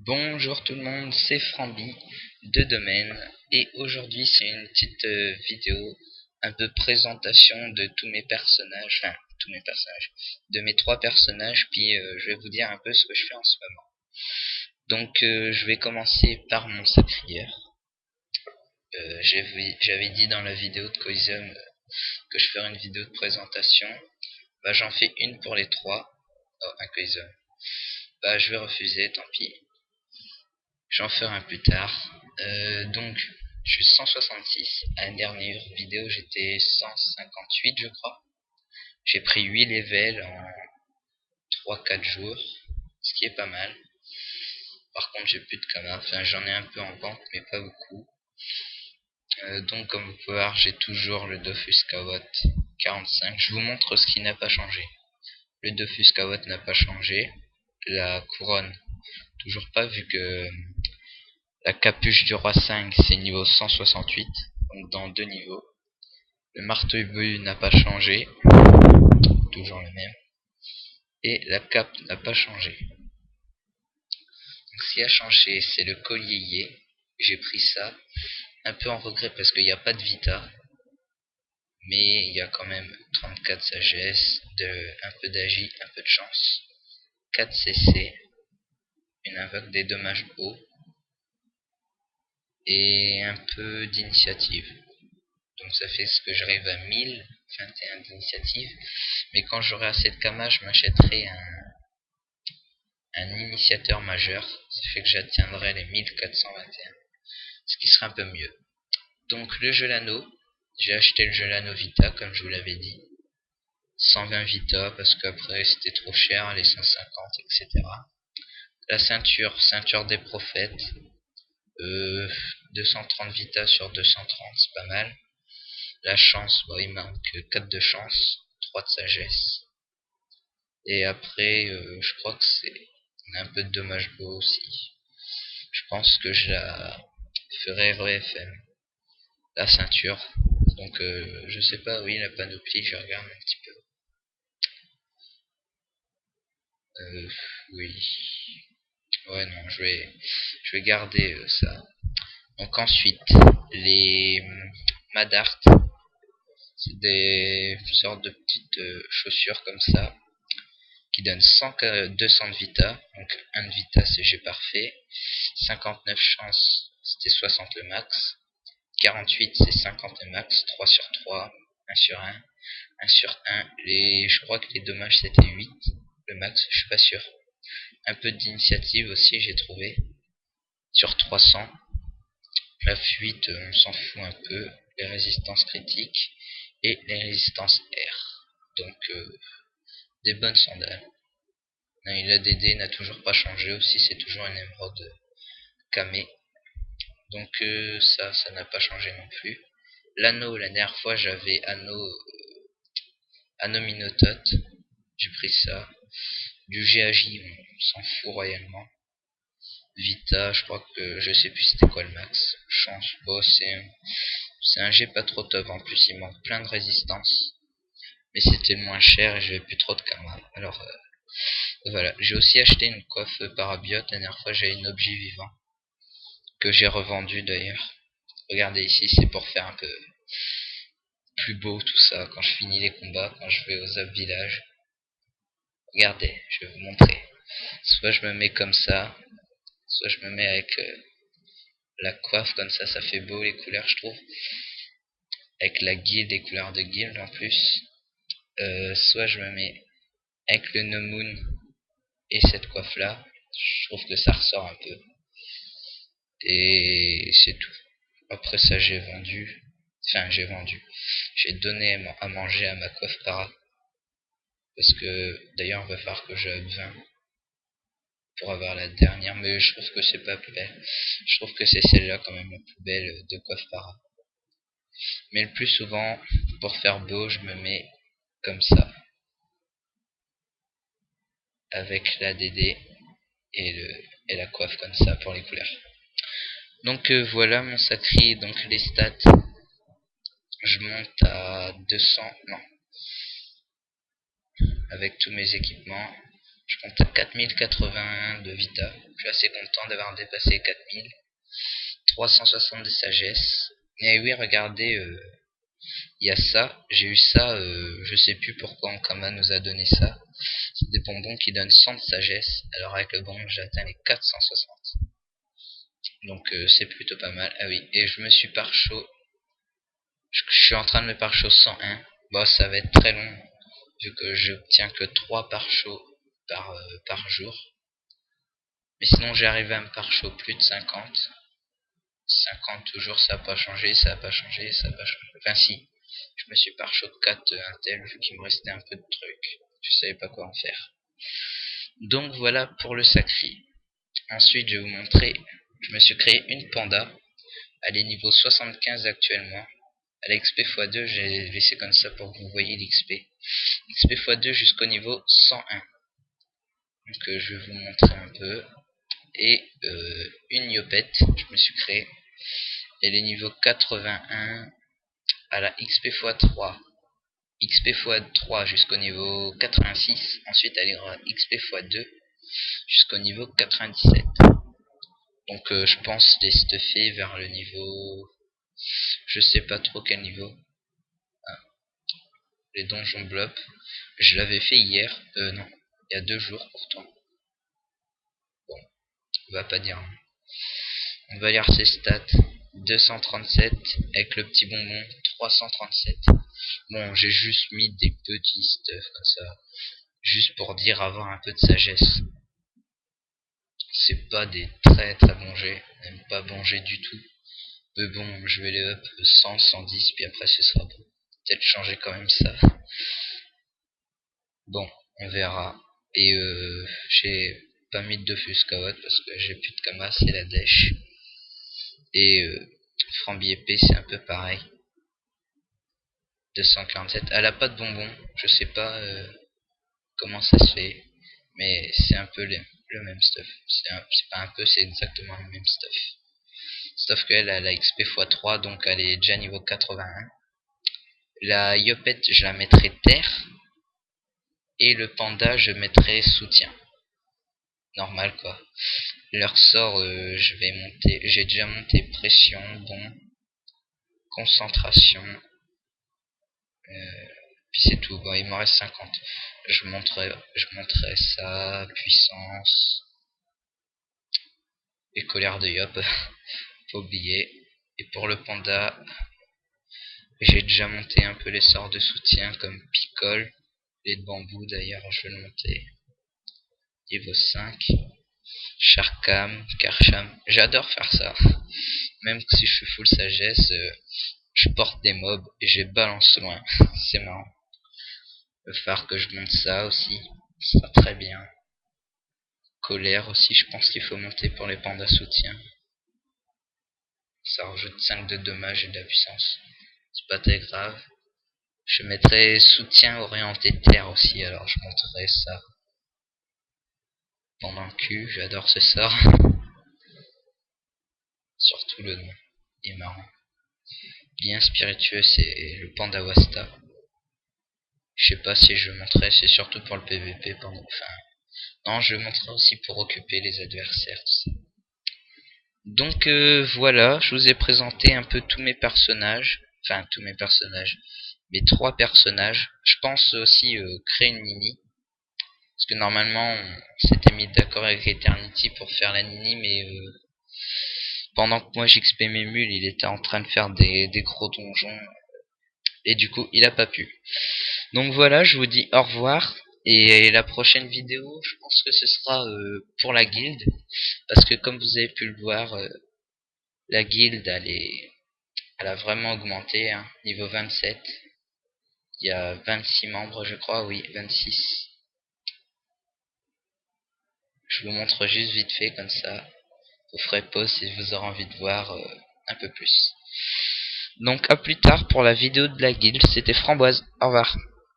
Bonjour tout le monde, c'est Frambi de Domaine et aujourd'hui c'est une petite vidéo un peu présentation de tous mes personnages, de mes trois personnages, puis je vais vous dire un peu ce que je fais en ce moment. Donc je vais commencer par mon sacrieur. J'avais dit dans la vidéo de Coizum que je ferais une vidéo de présentation. Bah j'en fais une pour les trois. Oh, un Coizum. Bah je vais refuser, tant pis. J'en ferai un plus tard. Donc, je suis 166. À la dernière vidéo, j'étais 158, je crois. J'ai pris 8 levels en 3-4 jours, ce qui est pas mal. Par contre, j'ai plus de kamas. Enfin, j'en ai un peu en banque, mais pas beaucoup. Donc, comme vous pouvez voir, j'ai toujours le Dofus Kawat 45. Je vous montre ce qui n'a pas changé. Le Dofus Kawat n'a pas changé. La couronne, toujours pas, vu que la capuche du roi 5, c'est niveau 168, donc dans 2 niveaux. Le marteau ébu n'a pas changé, toujours le même. Et la cape n'a pas changé. Donc ce qui a changé, c'est le collier. J'ai pris ça, un peu en regret parce qu'il n'y a pas de vita. Mais il y a quand même 34 sagesse, un peu d'agi, un peu de chance. 4 CC, une invoque des dommages hauts. Et un peu d'initiative. Donc ça fait ce que j'arrive à 1021 d'initiative. Mais quand j'aurai assez de kamas, je m'achèterai un initiateur majeur. Ça fait que j'atteindrai les 1421. Ce qui sera un peu mieux. Donc le Gelano. J'ai acheté le Gelano Vita comme je vous l'avais dit. 120 Vita parce qu'après c'était trop cher, les 150, etc. La ceinture des prophètes. 230 Vita sur 230, c'est pas mal. La chance, bon, il manque 4 de chance, 3 de sagesse. Et après, je crois que c'est un peu de dommage beau aussi. Je pense que je la ferai REFM, la ceinture. Donc, je sais pas, oui, la panoplie, je regarde un petit peu. Oui. Ouais, non, je vais garder ça. Donc ensuite, les Madart, c'est des sortes de petites chaussures comme ça, qui donnent 200 de vita, donc 1 de vita c'est G parfait, 59 chance, c'était 60 le max, 48 c'est 50 le max, 3 sur 3, 1 sur 1, 1 sur 1, je crois que les dommages c'était 8, le max, je suis pas sûr. Un peu d'initiative aussi j'ai trouvé, sur 300, la fuite on s'en fout un peu, les résistances critiques et les résistances R, donc des bonnes sandales. Et l'ADD n'a toujours pas changé aussi, c'est toujours une émeraude camée. Donc ça n'a pas changé non plus. L'anneau, la dernière fois j'avais anneau Minotote, j'ai pris ça. Du GAJ, on s'en fout royalement. Vita, je crois que je sais plus c'était quoi le max. Chance, bon c'est un G pas trop top, en plus il manque plein de résistance. Mais c'était le moins cher et j'avais plus trop de kamas. Alors voilà, j'ai aussi acheté une coiffe parabiote, la dernière fois j'avais une objet vivant. Que j'ai revendu d'ailleurs. Regardez ici, c'est pour faire un peu plus beau tout ça, quand je finis les combats, quand je vais aux villages. Regardez, je vais vous montrer. Soit je me mets comme ça, soit je me mets avec la coiffe comme ça fait beau les couleurs je trouve. Avec la guilde, les couleurs de guilde en plus. Soit je me mets avec le No Moon et cette coiffe là. Je trouve que ça ressort un peu. Et c'est tout. Après ça j'ai vendu. Enfin j'ai vendu. J'ai donné à manger à ma coiffe para. Parce que d'ailleurs il va falloir que je 20 pour avoir la dernière. Mais je trouve que c'est pas plus belle. Je trouve que c'est celle-là quand même la plus belle de coiffe para. Mais le plus souvent, pour faire beau, je me mets comme ça. Avec la DD et la coiffe comme ça pour les couleurs. Donc voilà mon sacré, donc les stats. Je monte à 200, non. Avec tous mes équipements. Je compte à 4081 de vita. Je suis assez content d'avoir dépassé 4000. 360 de sagesse. Et oui, regardez, il y a ça. J'ai eu ça, je sais plus pourquoi Ankama nous a donné ça. C'est des bonbons qui donnent 100 de sagesse. Alors avec le bonbon, j'atteins les 460. Donc c'est plutôt pas mal. Ah oui, et je me suis pare-chaud. Je suis en train de me pare-chaud 101. Bon, ça va être très long, vu que j'obtiens que 3 pare-chauds par jour. Mais sinon, j'ai arrivé à me pare-chaud plus de 50. 50 toujours, ça n'a pas changé, ça n'a pas changé, ça n'a pas changé. Enfin si, je me suis pare-chaud 4 Intel, vu qu'il me restait un peu de trucs. Je savais pas quoi en faire. Donc voilà pour le sacré. Ensuite, je vais vous montrer, je me suis créé une panda. Elle est niveau 75 actuellement. À l'XP x2, j'ai laissé comme ça pour que vous voyez l'XP. XP x2 jusqu'au niveau 101. Donc je vais vous montrer un peu. Et une Yopette, je me suis créé. Elle est niveau 81 à la XP x3. XP x3 jusqu'au niveau 86. Ensuite elle ira XP x2 jusqu'au niveau 97. Donc je pense les stuffer vers le niveau... Je sais pas trop quel niveau. Ah, les donjons blob. Je l'avais fait hier. Non, il y a 2 jours pourtant. Bon, on va pas dire. On va lire ses stats. 237 avec le petit bonbon 337. Bon, j'ai juste mis des petits stuff comme ça, juste pour dire avoir un peu de sagesse. C'est pas des très très bons jets, même pas bon jet du tout. Mais bon, je vais les up 100, 110, puis après ce sera bon. Peut-être changer quand même ça. Bon, on verra. Et j'ai pas mis de Fuscaot parce que j'ai plus de Kama, c'est la dèche. Et Frambi épée, c'est un peu pareil. 247. Elle a pas de bonbons. Je sais pas comment ça se fait. Mais c'est un peu le même stuff. C'est pas un peu, c'est exactement le même stuff. Sauf qu'elle a la XP x3, donc elle est déjà niveau 81. La Yopette, je la mettrai terre. Et le panda, je mettrai soutien. Normal quoi. Leur sort, je vais monter. J'ai déjà monté pression, bon. Concentration. Puis c'est tout. Bon, il m'en reste 50. Je montrerai ça. Puissance. Et colère de Yop. Faut oublier. Et pour le panda, j'ai déjà monté un peu les sorts de soutien comme picole. Les de bambou d'ailleurs, je vais le monter. Niveau 5. Charkam, Karcham. J'adore faire ça. Même si je suis full sagesse, je porte des mobs et je balance loin. C'est marrant. Le phare que je monte ça aussi. Ça sera très bien. Colère aussi, je pense qu'il faut monter pour les pandas soutien. Ça rajoute 5 de dommages et de la puissance. C'est pas très grave. Je mettrai soutien orienté terre aussi, alors je montrerai ça. Pendant le cul, j'adore ce sort. Surtout le nom, il est marrant. Lien spiritueux, c'est le panda Wasta. Je sais pas si je montrerai, c'est surtout pour le PVP. Enfin, non, je montrerai aussi pour occuper les adversaires, tout ça. Donc voilà, je vous ai présenté un peu tous mes personnages. Enfin, tous mes personnages. Mes 3 personnages. Je pense aussi créer une Nini. Parce que normalement, on s'était mis d'accord avec Eternity pour faire la Nini, mais pendant que moi j'XP mes mules, il était en train de faire des gros donjons. Et du coup, il a pas pu. Donc voilà, je vous dis au revoir. Et la prochaine vidéo, je pense que ce sera pour la guilde. Parce que comme vous avez pu le voir, la guilde, elle a vraiment augmenté. Hein, niveau 27. Il y a 26 membres, je crois. Oui, 26. Je vous montre juste vite fait comme ça. Vous ferez pause si vous aurez envie de voir un peu plus. Donc à plus tard pour la vidéo de la guilde. C'était Framboise. Au revoir.